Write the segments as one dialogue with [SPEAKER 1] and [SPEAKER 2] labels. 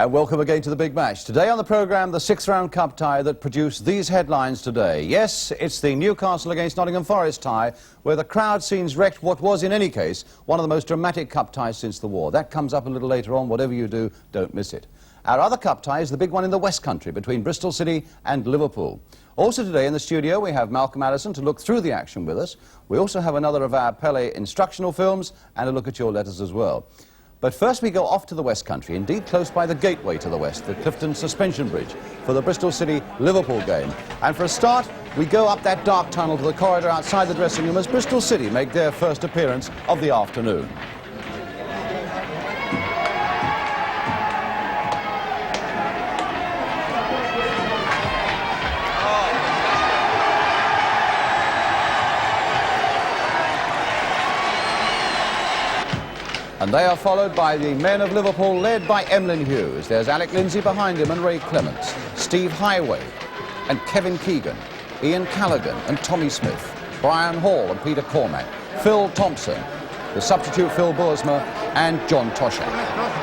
[SPEAKER 1] And welcome again to the Big Match. Today on the programme, the sixth round cup tie that produced these headlines today. Yes, it's the Newcastle against Nottingham Forest tie, where the crowd scenes wrecked what was, in any case, one of the most dramatic cup ties since the war. That comes up a little later on. Whatever you do, don't miss it. Our other cup tie is the big one in the West Country between Bristol City and Liverpool. Also today in the studio we have Malcolm Allison to look through the action with us. We also have another of our Pele instructional films and a look at your letters as well. But first we go off to the West Country, indeed close by the gateway to the West, the Clifton Suspension Bridge, for the Bristol City-Liverpool game. And for a start, we go up that dark tunnel to the corridor outside the dressing room as Bristol City make their first appearance of the afternoon. And they are followed by the men of Liverpool, led by Emlyn Hughes. There's Alec Lindsay behind him and Ray Clements, Steve Highway and Kevin Keegan, Ian Callaghan and Tommy Smith, Brian Hall and Peter Cormack, Phil Thompson, the substitute Phil Boersma and John Toshak.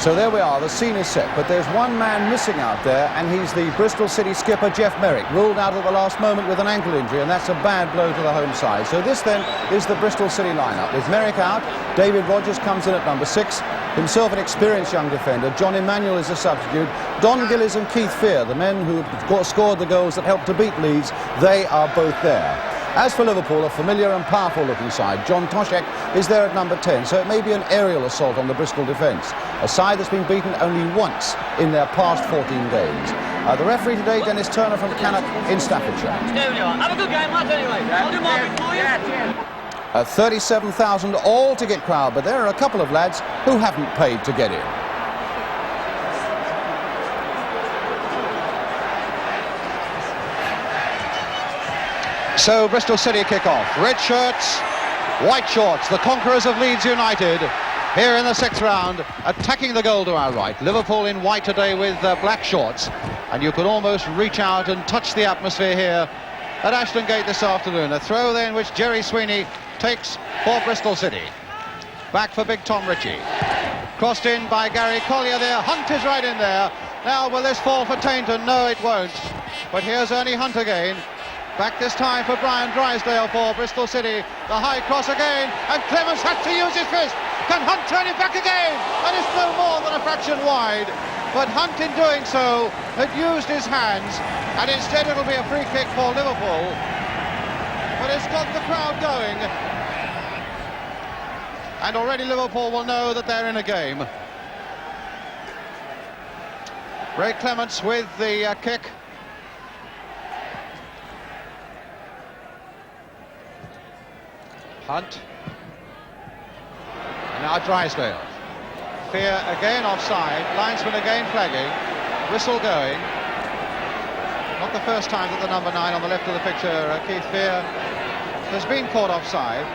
[SPEAKER 1] So there we are, the scene is set, but there's one man missing out there, and he's the Bristol City skipper, Jeff Merrick, ruled out at the last moment with an ankle injury, and that's a bad blow to the home side. So this then is the Bristol City lineup. With Merrick out, David Rogers comes in at number 6, himself an experienced young defender. John Emanuel is a substitute. Don Gillies and Keith Fear, the men who scored the goals that helped to beat Leeds, they are both there. As for Liverpool, a familiar and powerful-looking side, John Toshak is there at number 10, so it may be an aerial assault on the Bristol defence, a side that's been beaten only once in their past 14 games. The referee today, Dennis Turner from Cannock in Staffordshire.
[SPEAKER 2] Have a good game, lads, anyway. I'll do my bit for you.
[SPEAKER 1] A 37,000 all-ticket crowd, but there are a couple of lads who haven't paid to get in. So Bristol City kick off. Red shirts, white shorts, the conquerors of Leeds United here in the sixth round, attacking the goal to our right. Liverpool in white today with black shorts, and you could almost reach out and touch the atmosphere here at Ashton Gate this afternoon. A throw there in which Jerry Sweeney takes for Bristol City. Back for Big Tom Ritchie. Crossed in by Gary Collier there. Hunt is right in there. Now will this fall for Tainton? No, it won't. But here's Ernie Hunt again. Back this time for Brian Drysdale for Bristol City. The high cross again, and Clements has to use his fist. Can Hunt turn it back again? And it's no more than a fraction wide. But Hunt, in doing so, had used his hands, and instead it'll be a free kick for Liverpool. But it's got the crowd going. And already Liverpool will know that they're in a game. Ray Clements with the kick. Hunt. And now Drysdale. Fear again offside. Linesman again flagging. Whistle going. Not the first time that the number 9 on the left of the picture, Keith Fear, has been caught offside.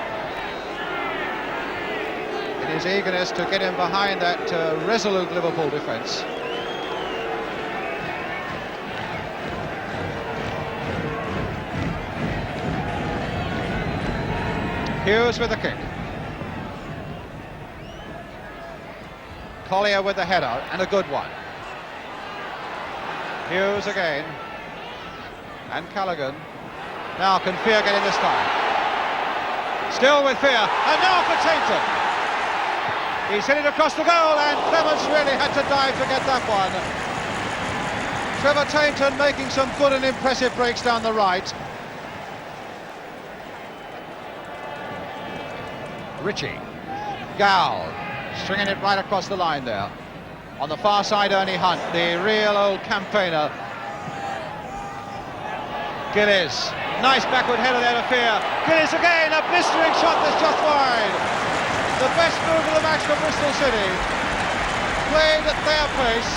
[SPEAKER 1] In his eagerness to get him behind that resolute Liverpool defence. Hughes with the kick. Collier with the header, and a good one. Hughes again. And Callaghan. Now can Fear get in this time? Still with Fear, and now for Tainton. He's hit it across the goal, and Clements really had to dive to get that one. Trevor Tainton making some good and impressive breaks down the right. Ritchie, Gow, stringing it right across the line there. On the far side, Ernie Hunt, the real old campaigner. Gillies, nice backward header there to Fear. Gillies again, a blistering shot that's just wide. The best move of the match for Bristol City. Played at their pace,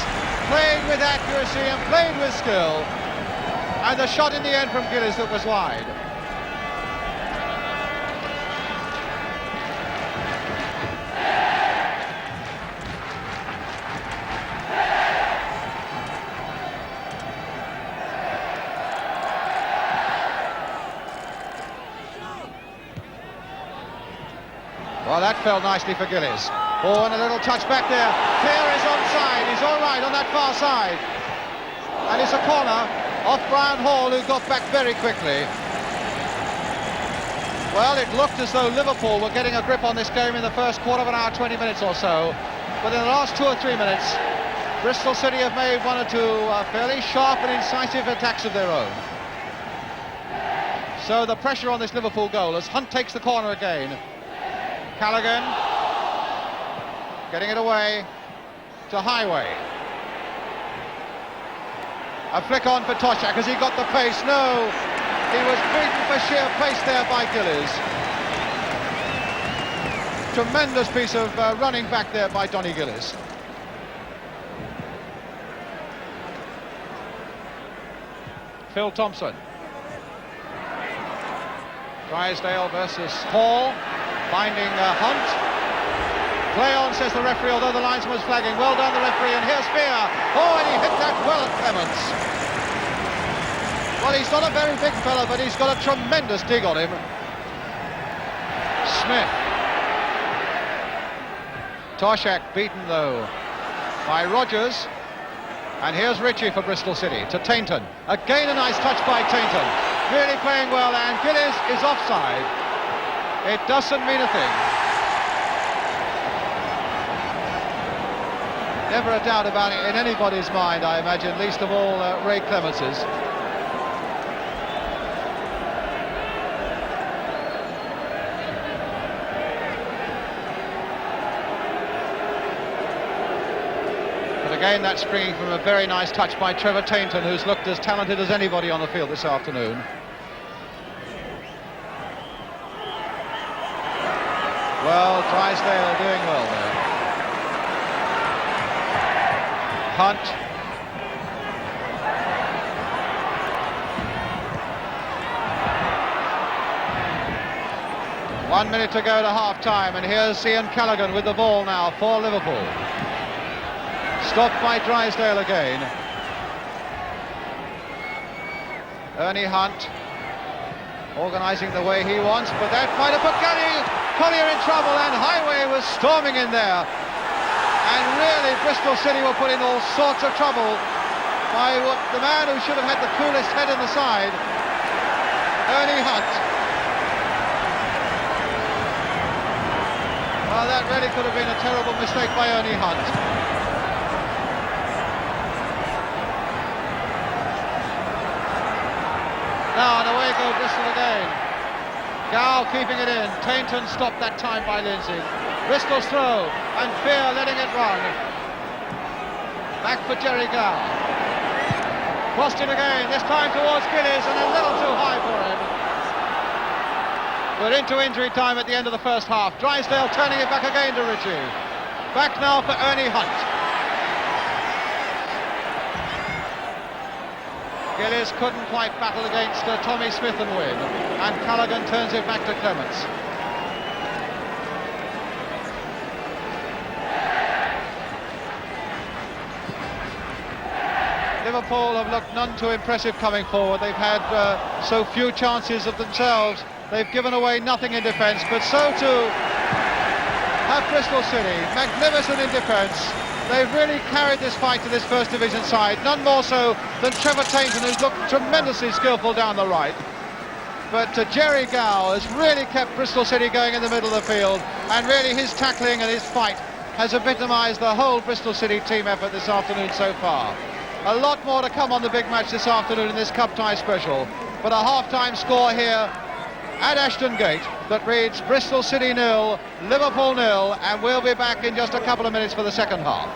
[SPEAKER 1] played with accuracy and played with skill. And the shot in the end from Gillies that was wide. Well, that fell nicely for Gillies. Oh, and a little touch back there. Clear is onside. He's all right on that far side. And it's a corner off Brian Hall, who got back very quickly. Well, it looked as though Liverpool were getting a grip on this game in the first quarter of an hour, 20 minutes or so. But in the last 2 or 3 minutes, Bristol City have made 1 or 2 fairly sharp and incisive attacks of their own. So the pressure on this Liverpool goal as Hunt takes the corner again. Callaghan getting it away to Highway. A flick on for Toshak. Has he got the pace? No. He was beaten for sheer pace there by Gillies. Tremendous piece of running back there by Donny Gillies. Phil Thompson. Drysdale versus Hall. Finding Hunt. Play on, says the referee, although the linesman was flagging. Well done, the referee, and here's Spear. Oh, and he hit that well at Clements. Well, he's not a very big fella, but he's got a tremendous dig on him. Smith. Toshak beaten, though, by Rogers. And here's Ritchie for Bristol City to Tainton. Again, a nice touch by Tainton. Really playing well, and Gillies is offside. It doesn't mean a thing. Never a doubt about it in anybody's mind, I imagine, least of all Ray Clemence's. But again, that's springing from a very nice touch by Trevor Tainton, who's looked as talented as anybody on the field this afternoon. Well, Drysdale doing well there. Hunt. One minute to go to half-time, and here's Ian Callaghan with the ball now for Liverpool. Stopped by Drysdale again. Ernie Hunt organising the way he wants, but that might have put Collier in trouble, and Highway was storming in there. And really, Bristol City were put in all sorts of trouble by the man who should have had the coolest head in the side, Ernie Hunt. Well, that really could have been a terrible mistake by Ernie Hunt. Now, and away go Bristol again. Gow keeping it in. Tainton stopped that time by Lindsay. Bristol's throw, and Fear letting it run. Back for Jerry Gow. Crossed it again, this time towards Gillies, and a little too high for him. We're into injury time at the end of the first half. Drysdale turning it back again to Ritchie. Back now for Ernie Hunt. Gillies couldn't quite battle against Tommy Smith and win, and Callaghan turns it back to Clements. Liverpool have looked none too impressive coming forward. They've had so few chances of themselves. They've given away nothing in defence, but so too have Bristol City. Magnificent in defence. They've really carried this fight to this First Division side, none more so than Trevor Tainton, who's looked tremendously skillful down the right. But Jerry Gow has really kept Bristol City going in the middle of the field, and really his tackling and his fight has epitomised the whole Bristol City team effort this afternoon so far. A lot more to come on the big match this afternoon in this Cup tie special, but a half-time score here at Ashton Gate that reads Bristol City 0, Liverpool 0, and we'll be back in just a couple of minutes for the second half.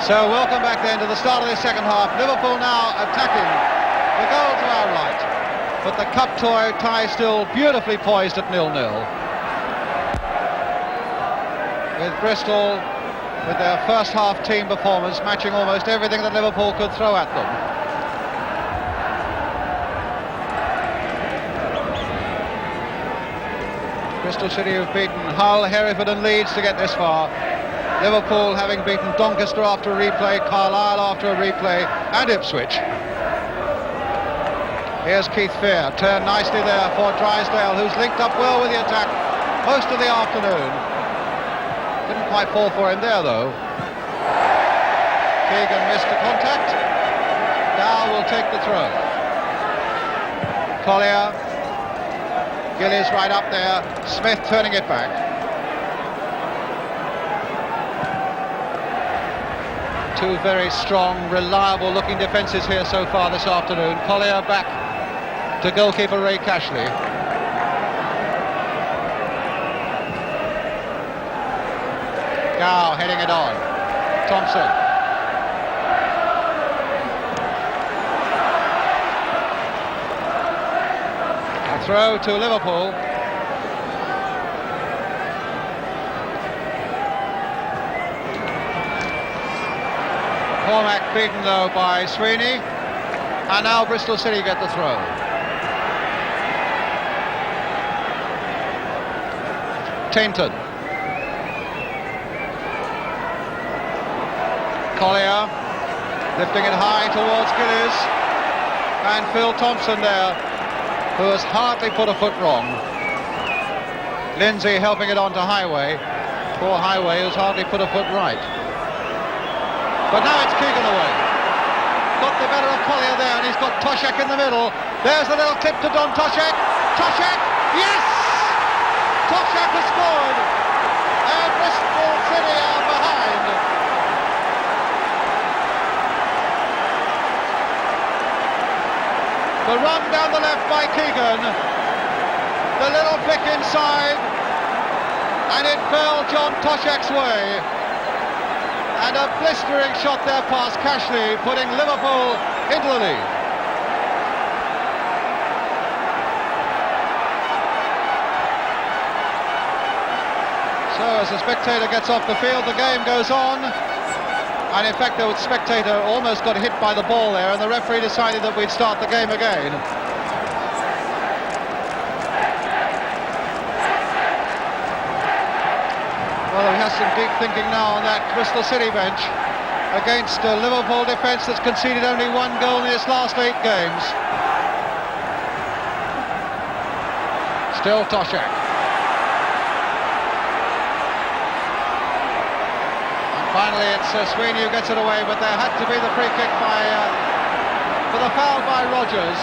[SPEAKER 1] So welcome back then to the start of the second half. Liverpool now attacking the goal to our right, but the cup tie still beautifully poised at 0-0. With Bristol, with their first half team performance, matching almost everything that Liverpool could throw at them. Bristol City have beaten Hull, Hereford and Leeds to get this far. Liverpool having beaten Doncaster after a replay, Carlisle after a replay, and Ipswich. Here's Keith Fear, turned nicely there for Drysdale, who's linked up well with the attack most of the afternoon. Didn't quite fall for him there, though. Keegan missed the contact. Dow will take the throw. Collier. Gillies right up there. Smith turning it back. Two very strong, reliable-looking defences here so far this afternoon. Collier back to goalkeeper Ray Cashley. Gow heading it on. Thompson. A throw to Liverpool. Cormac beaten though by Sweeney, and now Bristol City get the throw. Tainton. Collier lifting it high towards Gillies, and Phil Thompson there, who has hardly put a foot wrong. Lindsay helping it on to Highway. Poor Highway, who's hardly put a foot right. But now it's Keegan away. Got the better of Collier there, and he's got Toshak in the middle. There's a little clip to Don Toshak. Toshak, yes! Toshak has scored, and Bristol City are behind. The run down the left by Keegan. The little flick inside, and it fell John Toshak's way. And a blistering shot there past Cashley, putting Liverpool into the lead. So as the spectator gets off the field, the game goes on. And in fact, the spectator almost got hit by the ball there, and the referee decided that we'd start the game again. Well, he has some deep thinking now on that Bristol City bench against a Liverpool defence that's conceded only one goal in its last 8 games. Still Toshak. And finally it's Sweeney who gets it away, but there had to be the free kick for the foul by Rogers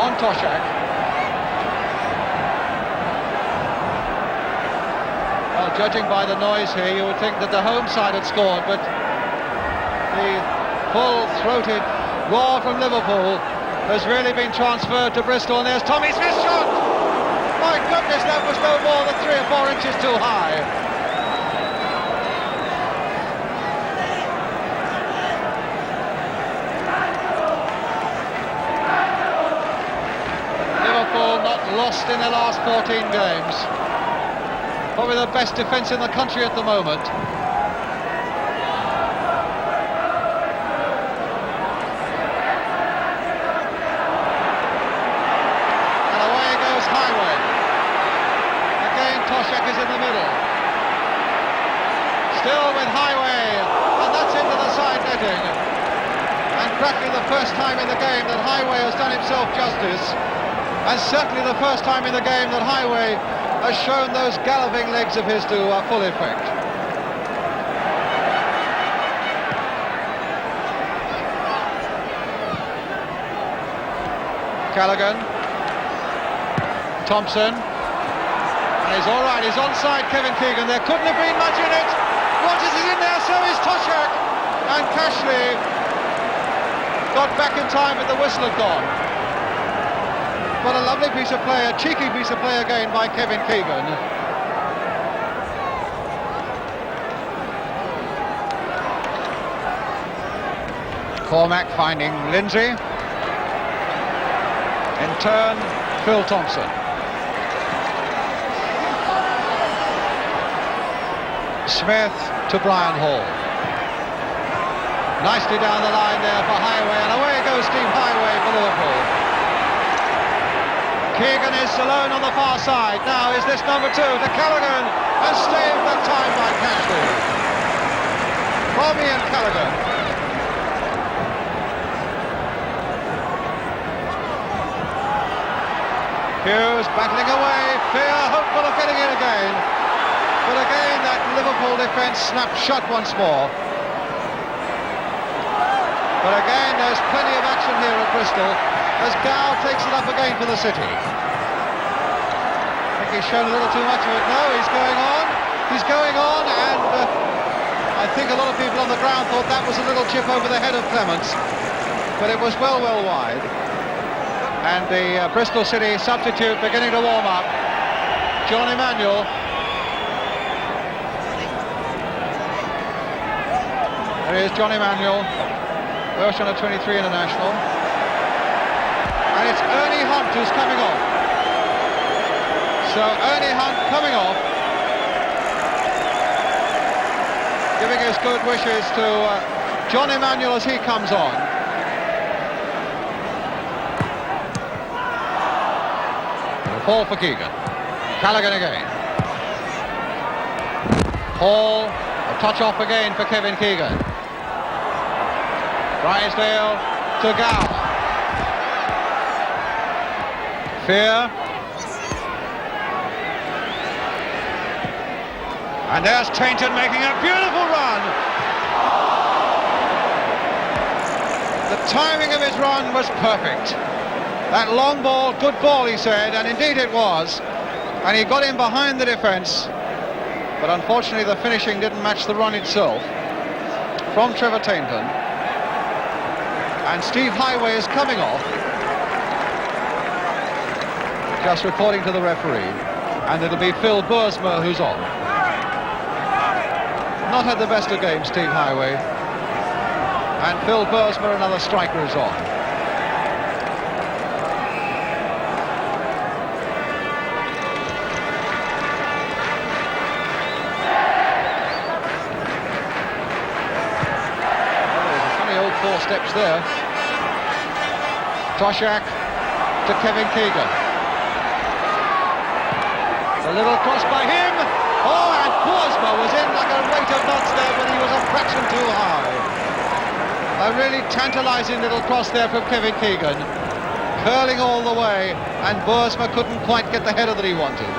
[SPEAKER 1] on Toshak. Judging by the noise here, you would think that the home side had scored, but the full-throated roar from Liverpool has really been transferred to Bristol, and there's Tommy Smith's shot! My goodness, that was no more than 3 or 4 inches too high. Liverpool not lost in their last 14 games. Probably the best defence in the country at the moment. And away goes Highway. Again, Toshak is in the middle. Still with Highway, and that's into the side netting. And practically the first time in the game that Highway has done himself justice, and certainly the first time in the game that Highway has shown those galloping legs of his to full effect. Callaghan. Thompson. And he's all right, he's onside Kevin Keegan. There couldn't have been much in it. Rogers is in there, so is Toshak. And Cashley got back in time, but the whistle had gone. What a lovely piece of play, a cheeky piece of play again by Kevin Keegan. Cormac finding Lindsay. In turn, Phil Thompson. Smith to Brian Hall. Nicely down the line there for Highway, and away goes Steve Highway for Liverpool. Keegan is alone on the far side. Now is this number 2 to Callaghan, and saved that time by Cashley. From Ian Callaghan. Hughes battling away, Fear hopeful of getting in again. But again that Liverpool defence snapped shut once more. But again there's plenty of action here at Bristol as Gow takes it up again for the City. I think he's shown a little too much of it. No, he's going on, and I think a lot of people on the ground thought that was a little chip over the head of Clements, but it was well wide. And the Bristol City substitute beginning to warm up. John Emmanuel. There is John Emmanuel, Welsh under 23 international. And it's Ernie Hunt who's coming off. So Ernie Hunt coming off, giving his good wishes to John Emmanuel as he comes on. Hall for Keegan. Callaghan again. Hall, a touch off again for Kevin Keegan. Drysdale to Gow. Fear. And there's Tainton making a beautiful run. The timing of his run was perfect. That long ball, good ball, he said, and indeed it was. And he got in behind the defence, but unfortunately the finishing didn't match the run itself. From Trevor Tainton. And Steve Highway is coming off. Just reporting to the referee. And it'll be Phil Bursmer who's on. Not had the best of games, Steve Highway. And Phil Bursmer, another striker, is on. Steps there. Toshak to Kevin Keegan. A little cross by him. Oh, and Bursma was in like a rate of knots there, but he was a fraction too high. A really tantalising little cross there from Kevin Keegan. Curling all the way, and Bursma couldn't quite get the header that he wanted.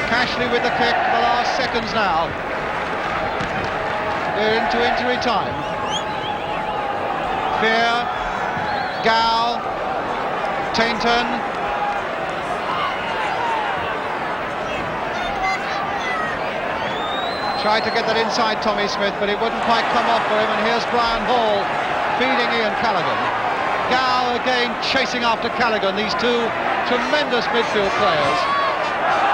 [SPEAKER 1] Cashley with the kick, the last seconds now. We're into injury time. Fear, Gow, Tainton. Tried to get that inside Tommy Smith, but it wouldn't quite come off for him, and here's Brian Hall feeding Ian Callaghan. Gow again chasing after Callaghan, these two tremendous midfield players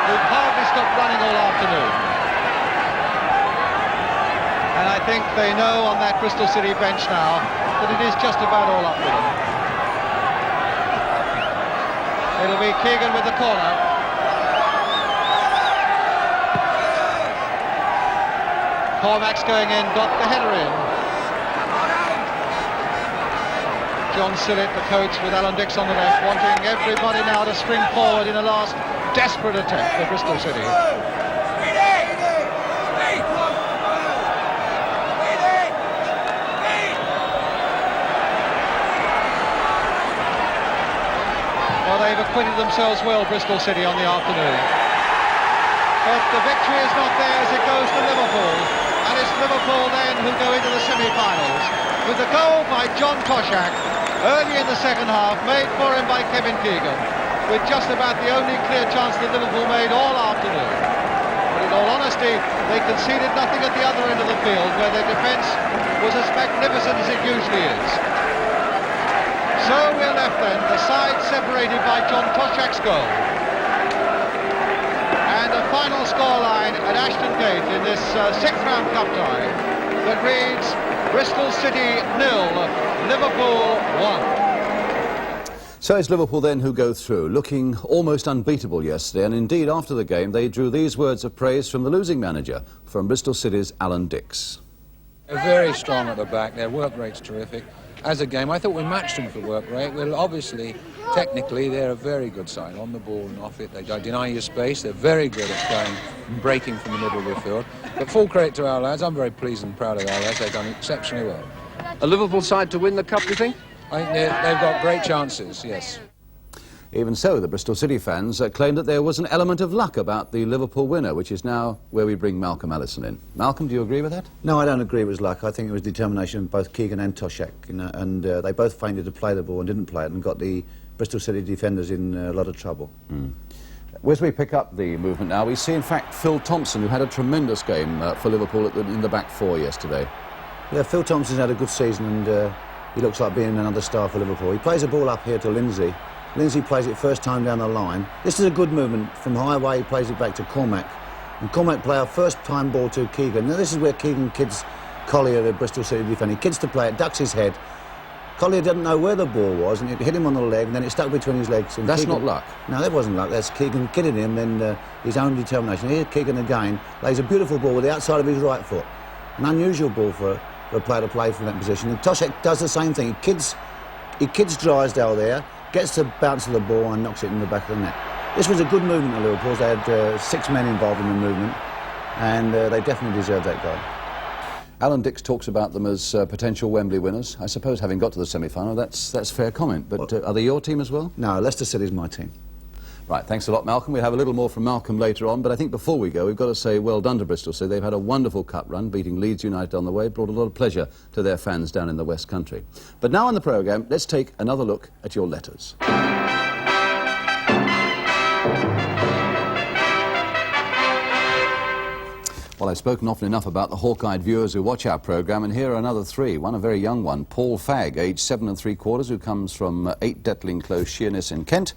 [SPEAKER 1] who've hardly stopped running all afternoon. And I think they know on that Bristol City bench now that it is just about all up with them. It'll be Keegan with the corner. Cormac's going in, got the header in. John Sillett, the coach, with Alan Dix on the left, wanting everybody now to spring forward in a last desperate attempt for Bristol City. They've acquitted themselves well, Bristol City, on the afternoon. But the victory is not theirs, it goes to Liverpool. And it's Liverpool then who go into the semi-finals. With the goal by John Toshak, early in the second half, made for him by Kevin Keegan, with just about the only clear chance that Liverpool made all afternoon. But in all honesty, they conceded nothing at the other end of the field, where their defence was as magnificent as it usually is. So we're left then, the side separated by John Toshak's goal. And a final scoreline at Ashton Gate in this sixth round cup tie. that reads Bristol City 0, Liverpool 1.
[SPEAKER 3] So it's Liverpool then who go through, looking almost unbeatable yesterday, and indeed after the game they drew these words of praise from the losing manager, from Bristol City's Alan Dix.
[SPEAKER 4] They're very strong at the back, their work rate's terrific. As a game, I thought we matched them for work rate. Well, obviously, technically, they're a very good side. On the ball and off it, they don't deny you space. They're very good at playing and breaking from the middle of the field. But full credit to our lads. I'm very pleased and proud of our lads. They've done exceptionally well.
[SPEAKER 5] A Liverpool side to win the cup, do you think?
[SPEAKER 4] I think they've got great chances, yes.
[SPEAKER 3] Even so, the Bristol City fans claimed that there was an element of luck about the Liverpool winner, which is now where we bring Malcolm Allison in. Malcolm, do you agree with that?
[SPEAKER 6] No, I don't agree it was luck. I think it was determination of both Keegan and Toshek, you know, and they both fainted to play the ball and didn't play it and got the Bristol City defenders in a lot of trouble.
[SPEAKER 3] As we pick up the movement now, we see in fact Phil Thompson, who had a tremendous game for Liverpool in the back four yesterday.
[SPEAKER 6] Yeah, Phil Thompson's had a good season and he looks like being another star for Liverpool. He plays the ball up here to Lindsay. Lindsay plays it first time down the line. This is a good movement from highway. He plays it back to Cormac. And Cormac play a first time ball to Keegan. Now this is where Keegan kids Collier, the Bristol City defender. He kids to play it, ducks his head. Collier didn't know where the ball was and it hit him on the leg and then it stuck between his legs. And
[SPEAKER 3] that's
[SPEAKER 6] Keegan,
[SPEAKER 3] not luck.
[SPEAKER 6] No, that wasn't luck. That's Keegan kidding him, then his own determination. Here Keegan again lays a beautiful ball with the outside of his right foot. An unusual ball for a player to play from that position. And Toshek does the same thing. He kids Drysdale there, gets the bounce of the ball and knocks it in the back of the net. This was a good movement of Liverpool's. They had 6 men involved in the movement and they definitely deserved that goal.
[SPEAKER 3] Alan Dix talks about them as potential Wembley winners. I suppose having got to the semi-final, that's fair comment. But are they your team as well?
[SPEAKER 6] No, Leicester City's my team.
[SPEAKER 3] Right, thanks a lot, Malcolm. We'll have a little more from Malcolm later on, but I think before we go, we've got to say well done to Bristol City. They've had a wonderful cup run, beating Leeds United on the way, brought a lot of pleasure to their fans down in the West Country. But now on the programme, let's take another look at your letters. Well, I've spoken often enough about the hawk-eyed viewers who watch our programme, and here are another three. One, a very young one, Paul Fagg, aged 7 3/4, who comes from 8 Detling Close, Sheerness in Kent.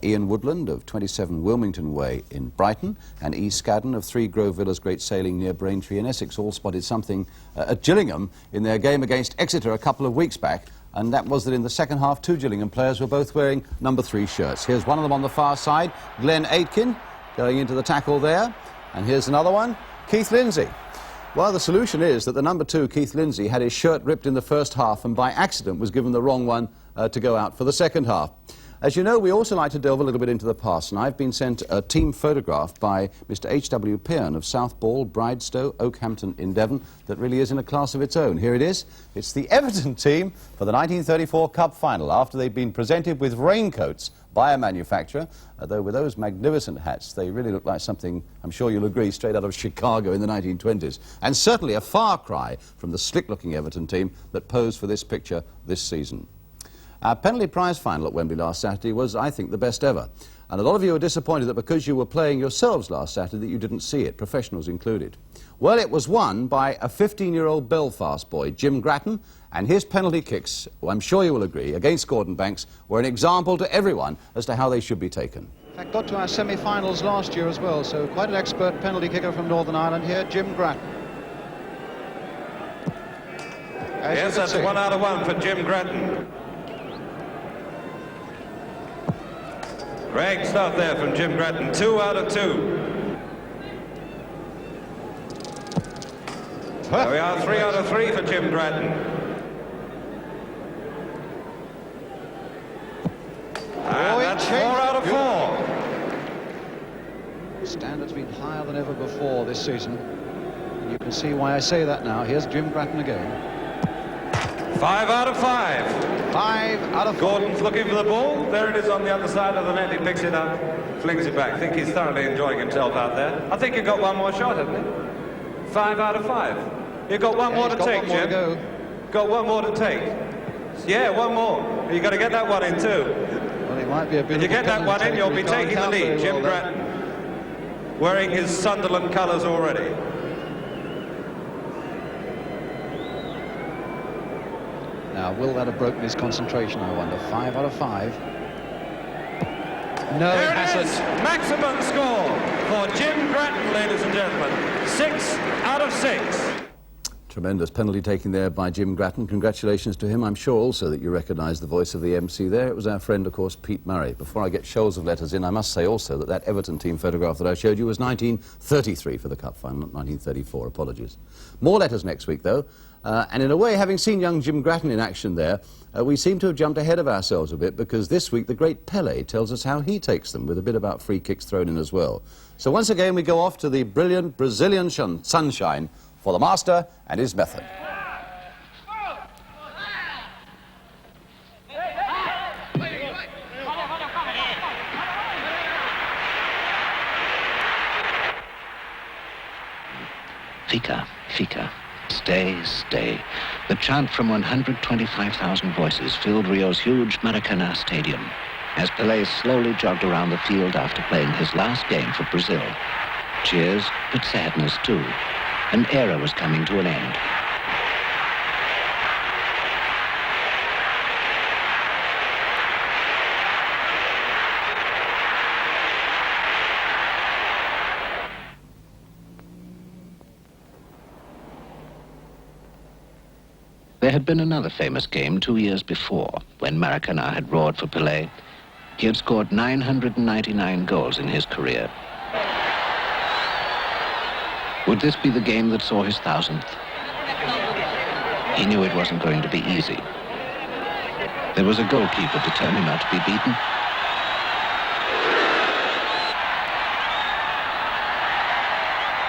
[SPEAKER 3] Ian Woodland of 27 Wilmington Way in Brighton, and E. Scadden of 3 Grove Villas Great Sailing near Braintree in Essex all spotted something at Gillingham in their game against Exeter a couple of weeks back, and that was that in the second half 2 Gillingham players were both wearing number 3 shirts. Here's one of them on the far side, Glenn Aitken, going into the tackle there, and here's another one, Keith Lindsay. Well, the solution is that the number 2, Keith Lindsay, had his shirt ripped in the first half and by accident was given the wrong one to go out for the second half. As you know, we also like to delve a little bit into the past, and I've been sent a team photograph by Mr. H.W. Pearn of Southball, Bridestow, Oakhampton in Devon that really is in a class of its own. Here it is. It's the Everton team for the 1934 Cup final after they've been presented with raincoats by a manufacturer, though with those magnificent hats they really look like something, I'm sure you'll agree, straight out of Chicago in the 1920s, and certainly a far cry from the slick-looking Everton team that posed for this picture this season. Our penalty prize final at Wembley last Saturday was, I think, the best ever. And a lot of you are disappointed that because you were playing yourselves last Saturday that you didn't see it, professionals included. Well, it was won by a 15-year-old Belfast boy, Jim Grattan, and his penalty kicks, I'm sure you will agree, against Gordon Banks, were an example to everyone as to how they should be taken.
[SPEAKER 1] In fact, got to our semi-finals last year as well, so quite an expert penalty kicker from Northern Ireland here, Jim Grattan.
[SPEAKER 7] Yes, that's 1 out of 1 for Jim Grattan. Great stuff there from Jim Grattan, 2 out of 2. There we are, 3 out of 3 for Jim Grattan. And that's 4 out of 4.
[SPEAKER 1] Standard's been higher than ever before this season. And you can see why I say that now. Here's Jim Grattan again.
[SPEAKER 7] 5 out of 5.
[SPEAKER 1] 5 out of 5.
[SPEAKER 7] Gordon's looking for the ball. There it is on the other side of the net. He picks it up, flings it back. I think he's thoroughly enjoying himself out there. I think he got one more shot, hasn't he? 5 out of 5. You've got one more to take, Jim. Got one more to take. Yeah, one more. You've got to get that one in too.
[SPEAKER 1] Well, he might be a bit.
[SPEAKER 7] If you get that one in, you'll be taking the lead. Jim Grattan, wearing his Sunderland colours already.
[SPEAKER 1] Now, will that have broken his concentration, I wonder? 5 out of 5. No,
[SPEAKER 7] there
[SPEAKER 1] it
[SPEAKER 7] hasn't. Maximum score for Jim Grattan, ladies and gentlemen. 6 out of 6.
[SPEAKER 3] Tremendous penalty taking there by Jim Grattan. Congratulations to him. I'm sure also that you recognise the voice of the MC there. It was our friend, of course, Pete Murray. Before I get shoals of letters in, I must say also that Everton team photograph that I showed you was 1933 for the Cup final, not 1934. Apologies. More letters next week, though. And in a way, having seen young Jim Grattan in action there, we seem to have jumped ahead of ourselves a bit, because this week the great Pelé tells us how he takes them, with a bit about free kicks thrown in as well. So once again, we go off to the brilliant Brazilian sunshine for the master and his method.
[SPEAKER 8] Fica, Fica, stay, stay. The chant from 125,000 voices filled Rio's huge Maracanã stadium as Pelé slowly jogged around the field after playing his last game for Brazil. Cheers, but sadness too. An era was coming to an end. There had been another famous game 2 years before, when Maracanã had roared for Pelé. He had scored 999 goals in his career. Would this be the game that saw his 1000th? He knew it wasn't going to be easy. There was a goalkeeper determined not to be beaten.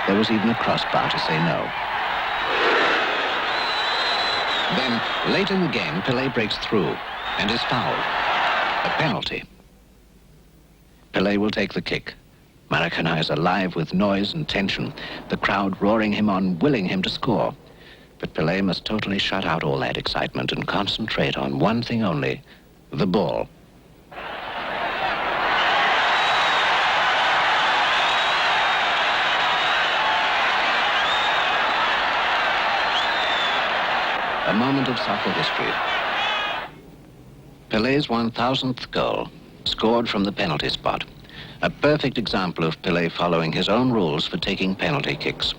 [SPEAKER 8] There was even a crossbar to say no. Then, late in the game, Pelé breaks through and is fouled. A penalty. Pelé will take the kick. Maracanã is alive with noise and tension, the crowd roaring him on, willing him to score. But Pelé must totally shut out all that excitement and concentrate on one thing only, the ball. A moment of soccer history. Pelé's 1000th goal, scored from the penalty spot. A perfect example of Pelé following his own rules for taking penalty kicks.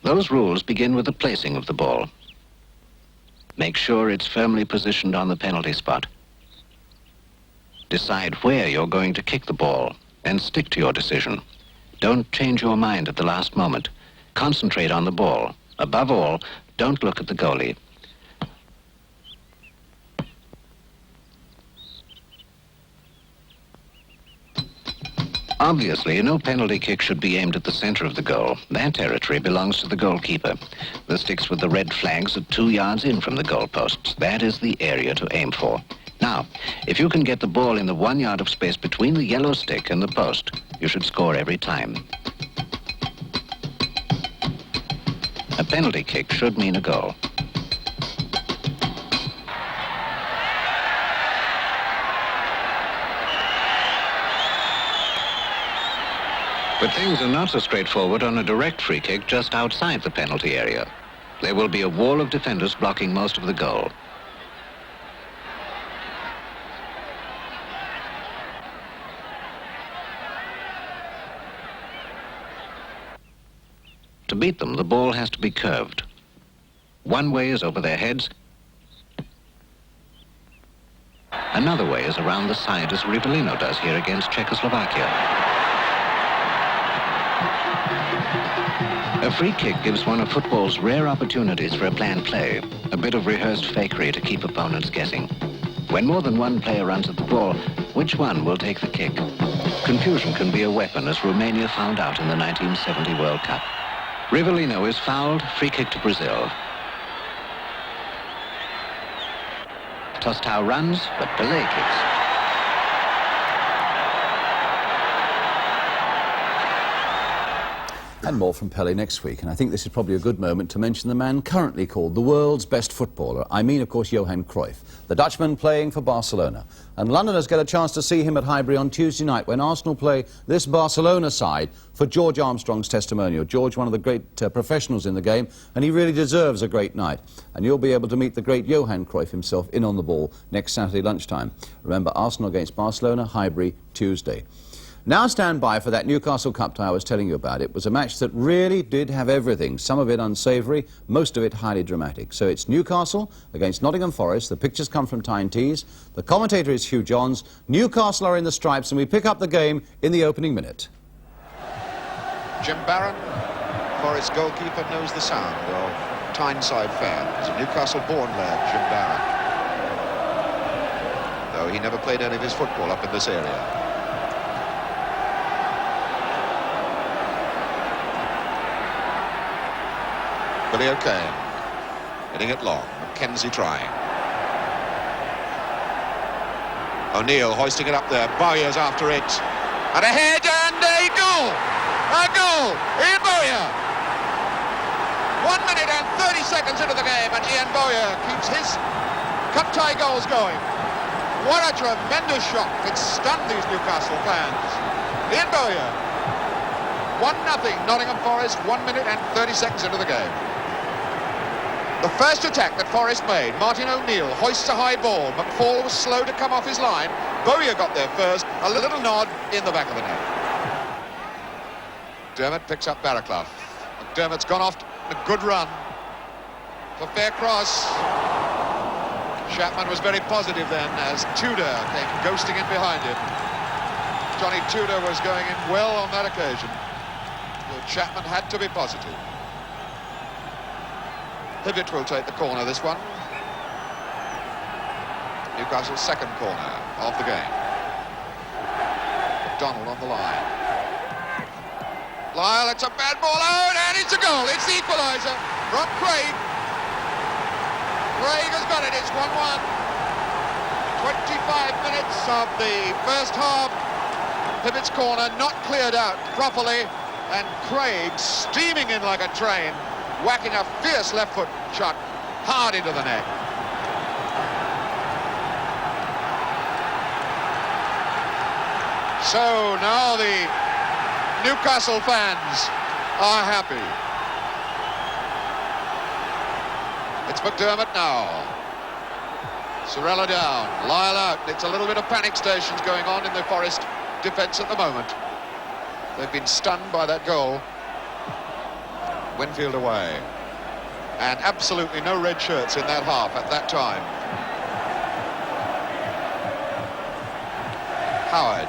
[SPEAKER 8] Those rules begin with the placing of the ball. Make sure it's firmly positioned on the penalty spot. Decide where you're going to kick the ball and stick to your decision. Don't change your mind at the last moment. Concentrate on the ball. Above all, don't look at the goalie. Obviously, no penalty kick should be aimed at the center of the goal. That territory belongs to the goalkeeper. The sticks with the red flags are 2 yards in from the goalposts. That is the area to aim for. Now, if you can get the ball in the 1 yard of space between the yellow stick and the post, you should score every time. A penalty kick should mean a goal. But things are not so straightforward on a direct free kick just outside the penalty area. There will be a wall of defenders blocking most of the goal. To beat them, the ball has to be curved. One way is over their heads. Another way is around the side, as Rivellino does here against Czechoslovakia. A free kick gives one of football's rare opportunities for a planned play, a bit of rehearsed fakery to keep opponents guessing. When more than one player runs at the ball, which one will take the kick? Confusion can be a weapon, as Romania found out in the 1970 World Cup. Rivellino is fouled, free kick to Brazil. Tostão runs, but Pelé kicks.
[SPEAKER 3] And more from Pelé next week, and I think this is probably a good moment to mention the man currently called the world's best footballer. I mean, of course, Johan Cruyff, the Dutchman playing for Barcelona. And Londoners get a chance to see him at Highbury on Tuesday night when Arsenal play this Barcelona side for George Armstrong's testimonial. George, one of the great professionals in the game, and he really deserves a great night. And you'll be able to meet the great Johan Cruyff himself in on the ball next Saturday lunchtime. Remember, Arsenal against Barcelona, Highbury, Tuesday. Now stand by for that Newcastle Cup tie I was telling you about. It was a match that really did have everything, some of it unsavoury, most of it highly dramatic. So it's Newcastle against Nottingham Forest. The pictures come from Tyne Tees. The commentator is Hugh Johns. Newcastle are in the stripes, and we pick up the game in the opening minute.
[SPEAKER 1] Jim Barron, Forest goalkeeper, knows the sound of Tyneside fans. A Newcastle-born lad, Jim Barron. Though he never played any of his football up in this area. Billy O'Kane, hitting it long. Mackenzie trying. O'Neill hoisting it up there. Bowyer's after it. And a head and a goal! A goal! Ian Bowyer! 1 minute and 30 seconds into the game, and Ian Bowyer keeps his cup tie goals going. What a tremendous shot. It stunned these Newcastle fans. Ian Bowyer. 1-0 Nottingham Forest, 1 minute and 30 seconds into the game. The first attack that Forest made, Martin O'Neill hoists a high ball. McFall was slow to come off his line. Bowyer got there first, a little nod in the back of the net. Dermot picks up Barraclough. McDermott's gone off a good run. For fair cross. Chapman was very positive then as Tudor came ghosting in behind him. Johnny Tudor was going in well on that occasion. So Chapman had to be positive. Hibbett will take the corner, this one. Newcastle's second corner of the game. McDonald on the line. Lyle, it's a bad ball out, and it's a goal. It's the equaliser from Craig. Craig has got it. It's 1-1. 25 minutes of the first half. Hibbett's corner not cleared out properly, and Craig steaming in like a train, whacking a fierce left foot shot hard into the net. So now the Newcastle fans are happy. It's McDermott now. Sorella down, Lyle out. It's a little bit of panic stations going on in the Forest defence at the moment. They've been stunned by that goal. Winfield away. And absolutely no red shirts in that half at that time. Howard.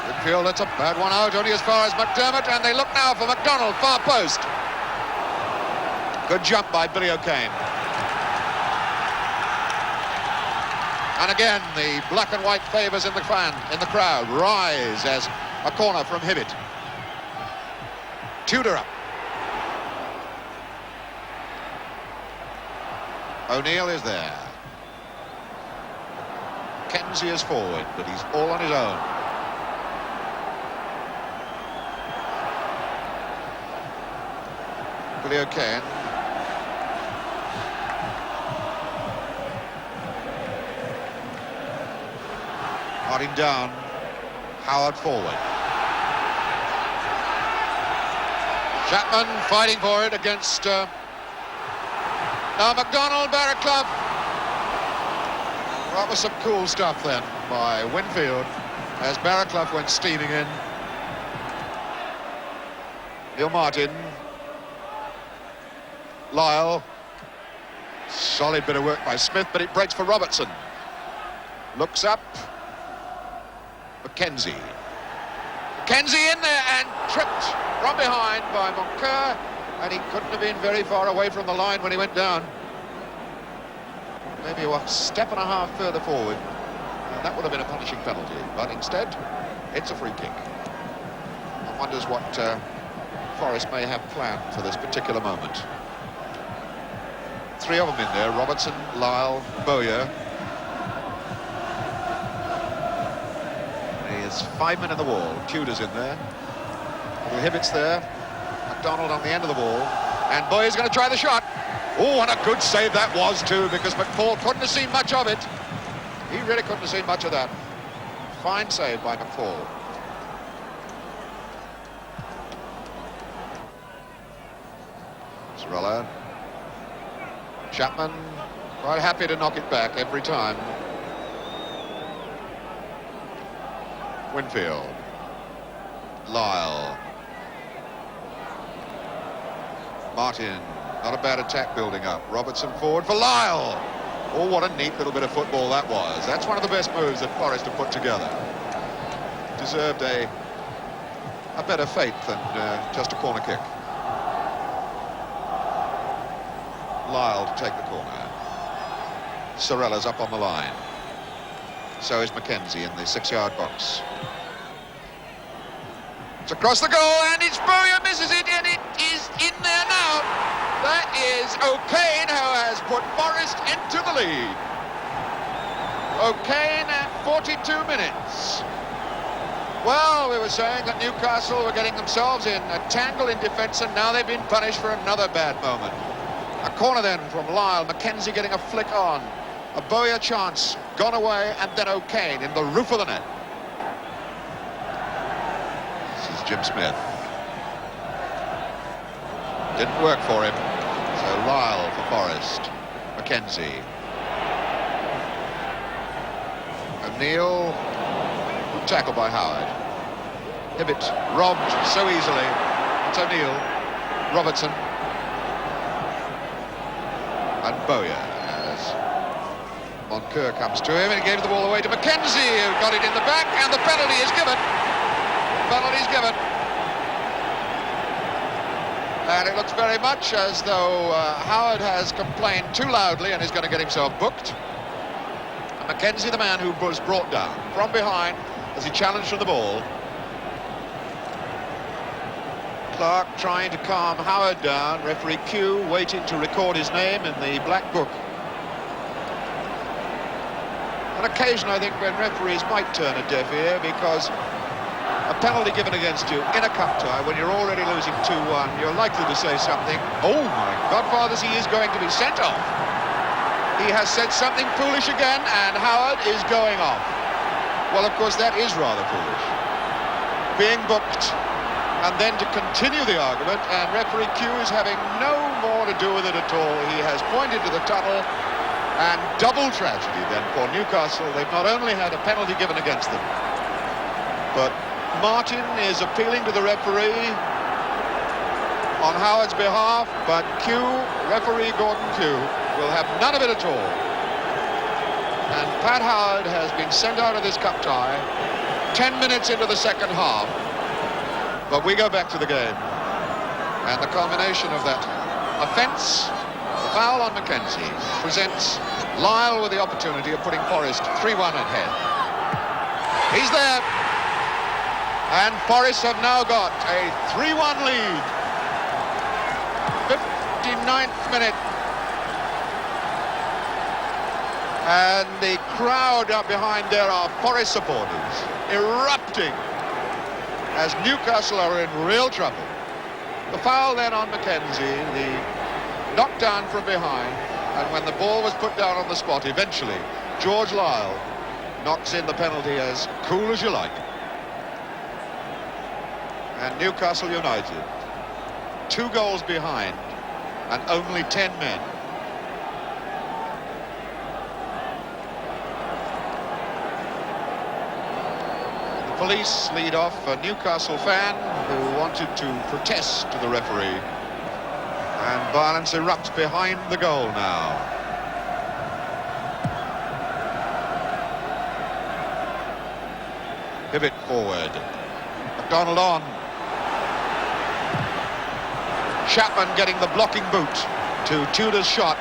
[SPEAKER 1] Winfield, that's a bad one out, only as far as McDermott, and they look now for McDonald, far post. Good jump by Billy O'Kane. And again, the black and white favours in the crowd rise as a corner from Hibbett. Tudor up. O'Neill is there. Kenzie is forward, but he's all on his own. Billy O'Kane. Harding down. Howard forward. Chapman fighting for it against now McDonald, Barraclough. That was some cool stuff then by Winfield as Barraclough went steaming in. Neil Martin. Lyle. Solid bit of work by Smith, but it breaks for Robertson. Looks up. Mackenzie. Mackenzie in there and tripped from behind by Moncur, and he couldn't have been very far away from the line when he went down. Maybe a step and a half further forward, and that would have been a punishing penalty, but instead it's a free kick. One wonders what Forest may have planned for this particular moment. Three of them in there, Robertson, Lyle, Bowyer. There's 5 men in the wall. Tudor's in there. Little Hibbett's there. McDonald on the end of the ball. And Bowyer's going to try the shot. Oh, and a good save that was too, because McFall couldn't have seen much of it. He really couldn't have seen much of that. Fine save by McFall. Sorella. Chapman quite happy to knock it back every time.
[SPEAKER 9] Winfield. Lyle. Martin. Not a bad attack building up. Robertson forward for Lyle. Oh, what a neat little bit of football that was. That's one of the best moves that Forest have put together. Deserved a better fate than just a corner kick. Lyle to take the corner. Sorella's up on the line. So is Mackenzie in the 6-yard box. It's across the goal, and it's Bowyer misses it, and it is in there now. That is O'Kane who has put Forest into the lead. O'Kane at 42 minutes. Well, we were saying that Newcastle were getting themselves in a tangle in defence, and now they've been punished for another bad moment. A corner then from Lyle, Mackenzie getting a flick on. A Bowyer chance, gone away, and then O'Kane in the roof of the net. This is Jim Smith. Didn't work for him. So Lyle for Forest. Mackenzie. O'Neill. Good tackle by Howard. Hibbett robbed so easily. It's O'Neill. Robertson. And Bowyer as Moncur comes to him, and he gave the ball away to Mackenzie, who got it in the back, and the penalty is given. Penalty is given. And it looks very much as though Howard has complained too loudly and is going to get himself booked. And Mackenzie, the man who was brought down from behind as he challenged for the ball. Clark trying to calm Howard down. Referee Q waiting to record his name in the black book. On occasion, I think, when referees might turn a deaf ear, because a penalty given against you in a cup tie when you're already losing 2-1, you're likely to say something. Oh my godfathers, he is going to be sent off. He has said something foolish again, and Howard is going off. Well, of course, that is rather foolish. Being booked, and then to continue the argument, and referee Q is having no more to do with it at all. He has pointed to the tunnel, and double tragedy then for Newcastle. They've not only had a penalty given against them, but Martin is appealing to the referee on Howard's behalf, but Q, referee Gordon Q, will have none of it at all. And Pat Howard has been sent out of this cup tie 10 minutes into the second half. But we go back to the game, and the culmination of that offence, the foul on Mackenzie, presents Lyle with the opportunity of putting Forest 3-1 ahead. He's there, and Forest have now got a 3-1 lead. 59th minute. And the crowd up behind there are Forest supporters, erupting, as Newcastle are in real trouble. The foul then on Mackenzie, the knockdown from behind, and when the ball was put down on the spot, eventually, George Lyle knocks in the penalty as cool as you like. And Newcastle United, 2 goals behind, and only 10 men. Police lead off a Newcastle fan who wanted to protest to the referee, and violence erupts behind the goal now. Hibbett forward, McDonald on. Chapman getting the blocking boot to Tudor's shot.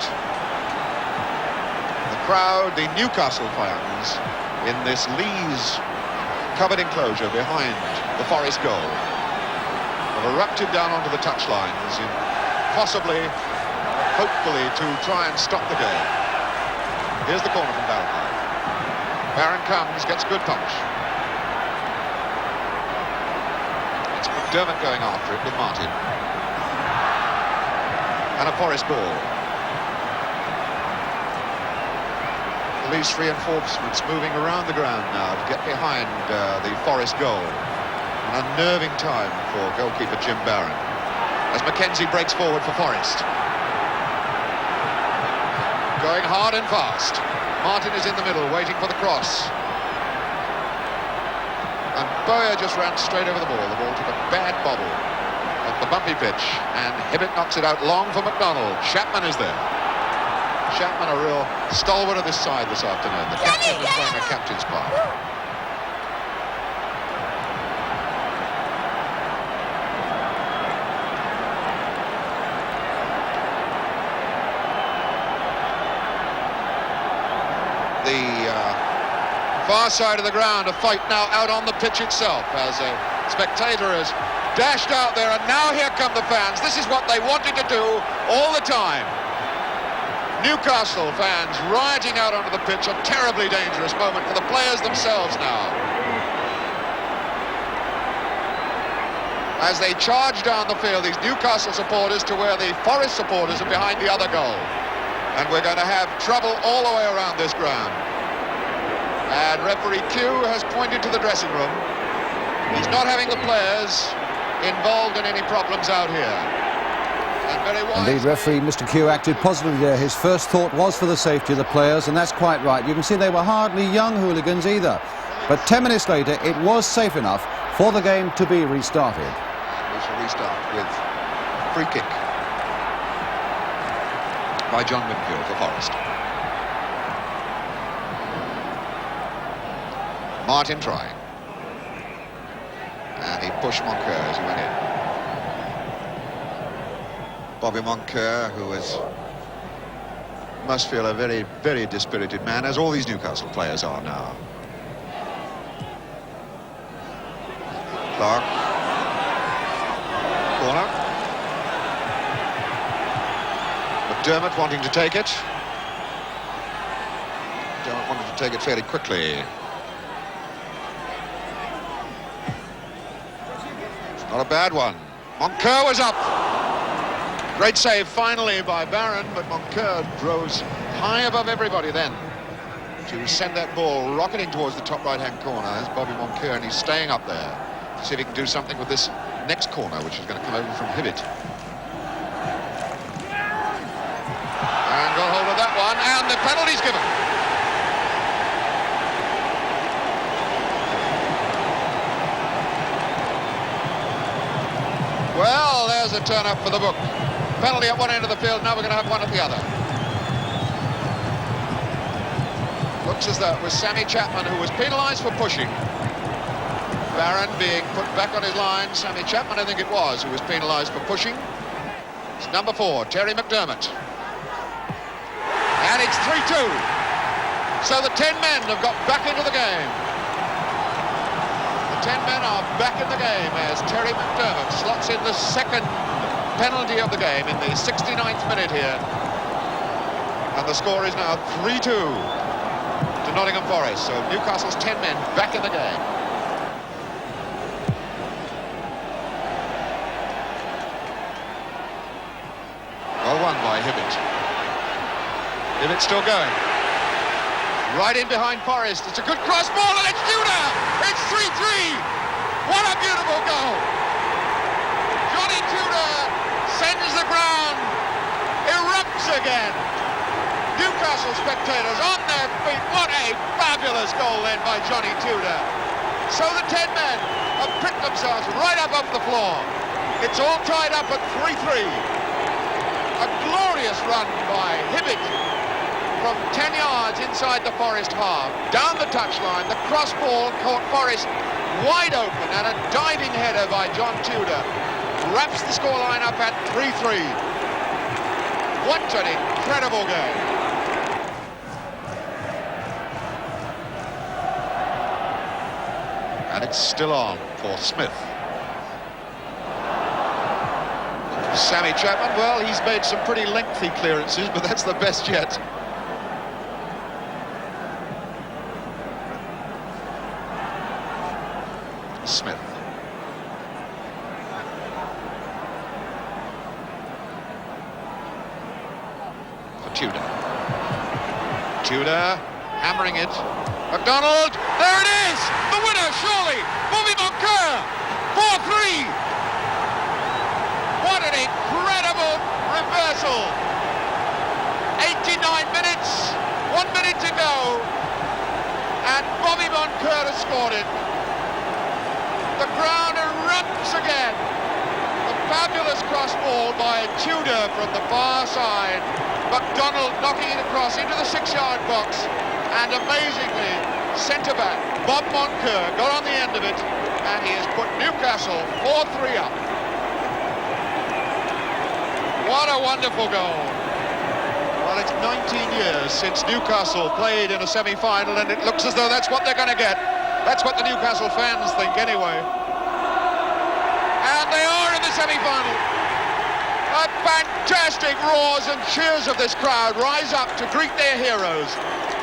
[SPEAKER 9] The crowd, the Newcastle fans, in this Lees covered enclosure behind the Forest goal, have erupted down onto the touchlines, possibly, hopefully, to try and stop the game. Here's the corner from Barron. Barron comes, gets a good punch. It's McDermott going after it with Martin. And a Forest ball. Police reinforcements moving around the ground now to get behind the Forest goal. An unnerving time for goalkeeper Jim Barron, as Mackenzie breaks forward for Forest. Going hard and fast. Martin is in the middle, waiting for the cross. And Bowyer just ran straight over the ball. The ball took a bad bobble at the bumpy pitch, and Hibbett knocks it out long for McDonald. Chapman is there. Chapman, a real stalwart of this side this afternoon. The captain is playing a captain's part. The far side of the ground, a fight now out on the pitch itself as a spectator has dashed out there, and now here come the fans. This is what they wanted to do all the time. Newcastle fans rioting out onto the pitch, a terribly dangerous moment for the players themselves now. As they charge down the field, these Newcastle supporters to where the Forest supporters are behind the other goal. And we're going to have trouble all the way around this ground. And referee Hugh has pointed to the dressing room. He's not having the players involved in any problems out here. And very wisely,
[SPEAKER 3] Indeed, referee Mr. Hugh acted positively there. His first thought was for the safety of the players, and that's quite right. You can see they were hardly young hooligans either. But 10 minutes later, it was safe enough for the game to be restarted.
[SPEAKER 9] And we shall restart with free kick by John Winfield for Forest. Martin trying. And he pushed Moncur as he went in. Bobby Moncur, who must feel a very, very dispirited man, as all these Newcastle players are now. Clark. Corner. McDermott wanting to take it. McDermott wanted to take it fairly quickly. Not a bad one. Moncur was up. Great save finally by Barron, but Moncur rose high above everybody then to send that ball rocketing towards the top right-hand corner. There's Bobby Moncur, and he's staying up there to see if he can do something with this next corner, which is going to come over from Hibbett. And got hold of that one, and the penalty's given. Well, there's a turn-up for the book. Penalty at one end of the field, now we're going to have one at the other. Looks as though it was Sammy Chapman who was penalised for pushing. Barron being put back on his line. Sammy Chapman, I think it was, who was penalised for pushing. It's number 4, Terry McDermott. And it's 3-2. So the 10 men have got back into the game. The 10 men are back in the game as Terry McDermott slots in the second penalty of the game in the 69th minute here. And the score is now 3-2 to Nottingham Forest. So Newcastle's 10 men back in the game. Well won by Hibbett. Hibbett still going. Right in behind Forest. It's a good cross ball, and it's Tudor! It's 3-3! What a beautiful goal! Johnny Tudor sends the ground, erupts again. Newcastle spectators on their feet. What a fabulous goal then by Johnny Tudor. So the 10 men have picked themselves right up off the floor. It's all tied up at 3-3. A glorious run by Hibbett from 10 yards inside the Forest half, down the touchline. The cross ball caught Forest wide open, and a diving header by John Tudor wraps the scoreline up at 3-3. What an incredible game. And it's still on for Smith. Sammy Chapman, well, he's made some pretty lengthy clearances, but that's the best yet. Smith. For Tudor. Tudor hammering it. McDonald, there it is! The winner, surely! Bobby Moncur! 4-3! What an incredible reversal! 89 minutes, 1 minute to go, and Bobby Moncur has scored it. by Tudor from the far side. McDonald knocking it across into the 6-yard box, and amazingly, centre-back Bob Moncur got on the end of it, and he has put Newcastle 4-3 up. What a wonderful goal. Well, it's 19 years since Newcastle played in a semi-final, and it looks as though that's what they're going to get. That's what the Newcastle fans think anyway. And they are in the semi-final. A fantastic roars and cheers of this crowd rise up to greet their heroes.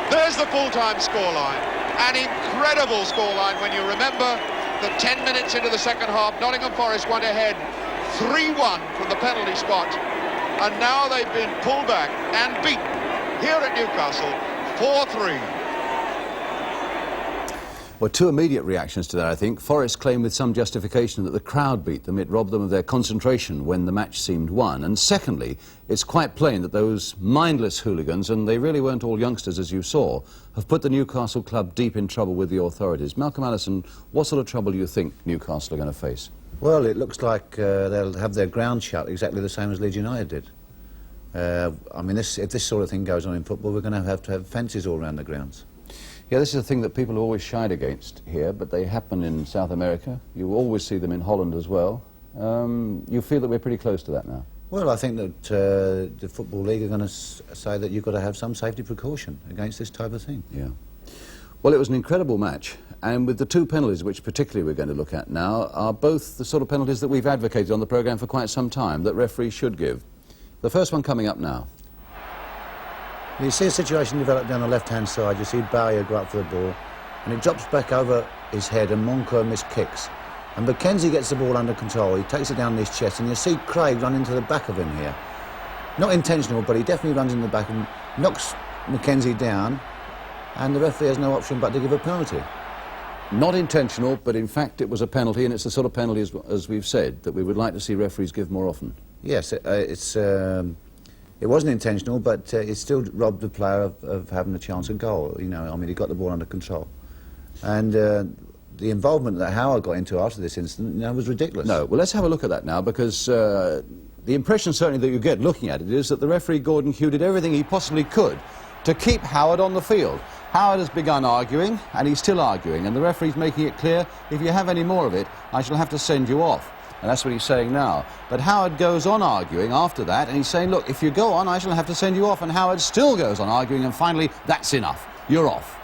[SPEAKER 9] There's the full-time scoreline. An incredible scoreline when you remember that 10 minutes into the second half, Nottingham Forest went ahead 3-1 from the penalty spot. And now they've been pulled back and beaten here at Newcastle 4-3.
[SPEAKER 3] Well, two immediate reactions to that, I think. Forest claimed with some justification that the crowd beat them. It robbed them of their concentration when the match seemed won. And secondly, it's quite plain that those mindless hooligans, and they really weren't all youngsters as you saw, have put the Newcastle club deep in trouble with the authorities. Malcolm Allison, what sort of trouble do you think Newcastle are going to face?
[SPEAKER 6] Well, it looks like they'll have their ground shut exactly the same as Leeds United did. I mean, if this sort of thing goes on in football, we're going to have fences all around the grounds.
[SPEAKER 3] Yeah, this is a thing that people have always shied against here, but they happen in South America. You always see them in Holland as well. You feel that we're pretty close to that now?
[SPEAKER 6] Well, I think that the Football League are going to say that you've got to have some safety precaution against this type of thing.
[SPEAKER 3] Yeah. Well, it was an incredible match, and with the two penalties, which particularly we're going to look at now, are both the sort of penalties that we've advocated on the programme for quite some time, that referees should give. The first one coming up now.
[SPEAKER 6] You see a situation develop down the left-hand side. You see Bowyer go up for the ball, and it drops back over his head, and Moncur miss-kicks. And Mackenzie gets the ball under control. He takes it down his chest, and you see Craig run into the back of him here. Not intentional, but he definitely runs in the back and knocks Mackenzie down, and the referee has no option but to give a penalty.
[SPEAKER 3] Not intentional, but in fact it was a penalty, and it's the sort of penalty, as we've said, that we would like to see referees give more often.
[SPEAKER 6] Yes, it wasn't intentional, but it still robbed the player of having a chance at goal. You know, I mean, he got the ball under control. And the involvement that Howard got into after this incident, you know, was ridiculous.
[SPEAKER 3] No, well, let's have a look at that now, because the impression certainly that you get looking at it is that the referee, Gordon Hugh, did everything he possibly could to keep Howard on the field. Howard has begun arguing, and he's still arguing, and the referee's making it clear, if you have any more of it, I shall have to send you off. And that's what he's saying now. But Howard goes on arguing after that, and he's saying, look, if you go on, I shall have to send you off. And Howard still goes on arguing, and finally, that's enough. You're off.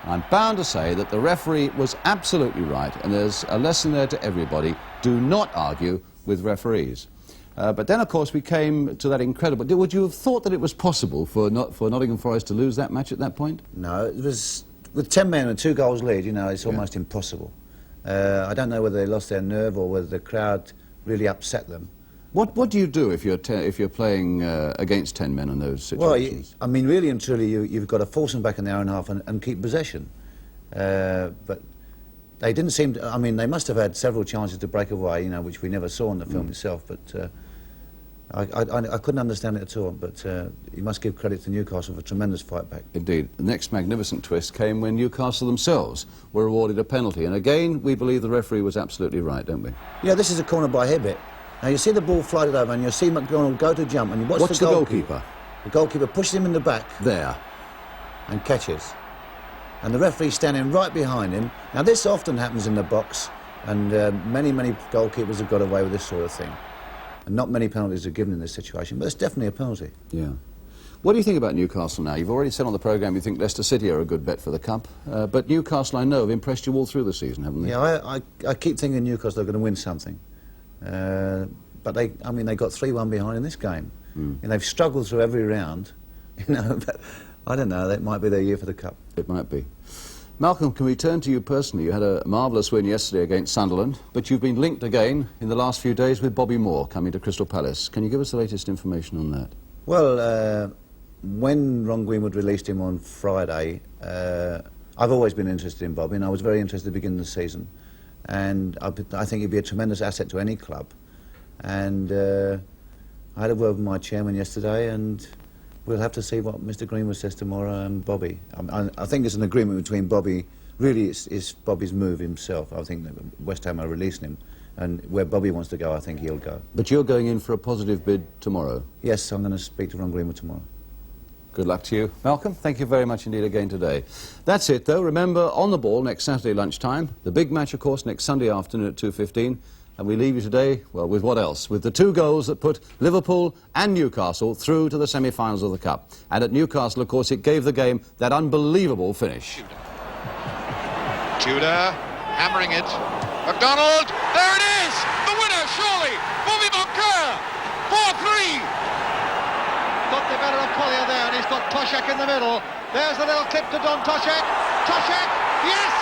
[SPEAKER 3] I'm bound to say that the referee was absolutely right, and there's a lesson there to everybody. Do not argue with referees. But then, of course, we came to that incredible... Would you have thought that it was possible for Nottingham Forest to lose that match at that point?
[SPEAKER 6] No, it was... With 10 men and 2 goals lead, you know, it's almost impossible. I don't know whether they lost their nerve or whether the crowd really upset them.
[SPEAKER 3] What do you do if you're playing against 10 men in those situations?
[SPEAKER 6] Well, I mean, really and truly, you've got to force them back in the hour and a half and keep possession. But they didn't seem to... I mean, they must have had several chances to break away, you know, which we never saw in the film itself, but... I couldn't understand it at all, but you must give credit to Newcastle for a tremendous fight back.
[SPEAKER 3] Indeed. The next magnificent twist came when Newcastle themselves were awarded a penalty, and again we believe the referee was absolutely right, don't we?
[SPEAKER 6] Yeah, this is a corner by Hibbett. Now you see the ball floated over, and you see McDonald go to jump, and you watch the goalkeeper. The goalkeeper pushes him in the back.
[SPEAKER 3] There.
[SPEAKER 6] And catches. And the referee's standing right behind him. Now this often happens in the box, and many goalkeepers have got away with this sort of thing. And not many penalties are given in this situation, but it's definitely a penalty.
[SPEAKER 3] Yeah. What do you think about Newcastle now? You've already said on the programme you think Leicester City are a good bet for the Cup, but Newcastle, I know, have impressed you all through the season, haven't they?
[SPEAKER 6] Yeah, I keep thinking Newcastle are going to win something. But they got 3-1 behind in this game. And they've struggled through every round, you know, but I don't know, that might be their year for the Cup.
[SPEAKER 3] It might be. Malcolm, can we turn to you personally? You had a marvellous win yesterday against Sunderland, but you've been linked again in the last few days with Bobby Moore coming to Crystal Palace. Can you give us the latest information on that?
[SPEAKER 6] Well, when Ron Greenwood released him on Friday, I've always been interested in Bobby, and I was very interested at the beginning of the season. And I think he'd be a tremendous asset to any club. And I had a word with my chairman yesterday, and we'll have to see what Mr. Greenwood says tomorrow and Bobby. I think it's an agreement between Bobby. Really, it's Bobby's move himself. I think that West Ham are releasing him, And where Bobby wants to go, I think he'll go.
[SPEAKER 3] But you're going in for a positive bid tomorrow.
[SPEAKER 6] Yes, I'm going to speak to Ron Greenwood tomorrow.
[SPEAKER 3] Good luck to you. Malcolm, thank you very much indeed again today. That's it, though. Remember, On the Ball next Saturday lunchtime. The big match, of course, next Sunday afternoon at 2:15. And we leave you today, well, with what else? With the 2 goals that put Liverpool and Newcastle through to the semi-finals of the Cup. And at Newcastle, of course, it gave the game that unbelievable finish.
[SPEAKER 9] Tudor hammering it. McDonald, there it is! The winner, surely! Bobby Moncur! 4-3!
[SPEAKER 1] Got the better of Collier there, and he's got Toshak in the middle. There's the little clip to Don Toshak. Toshak, yes!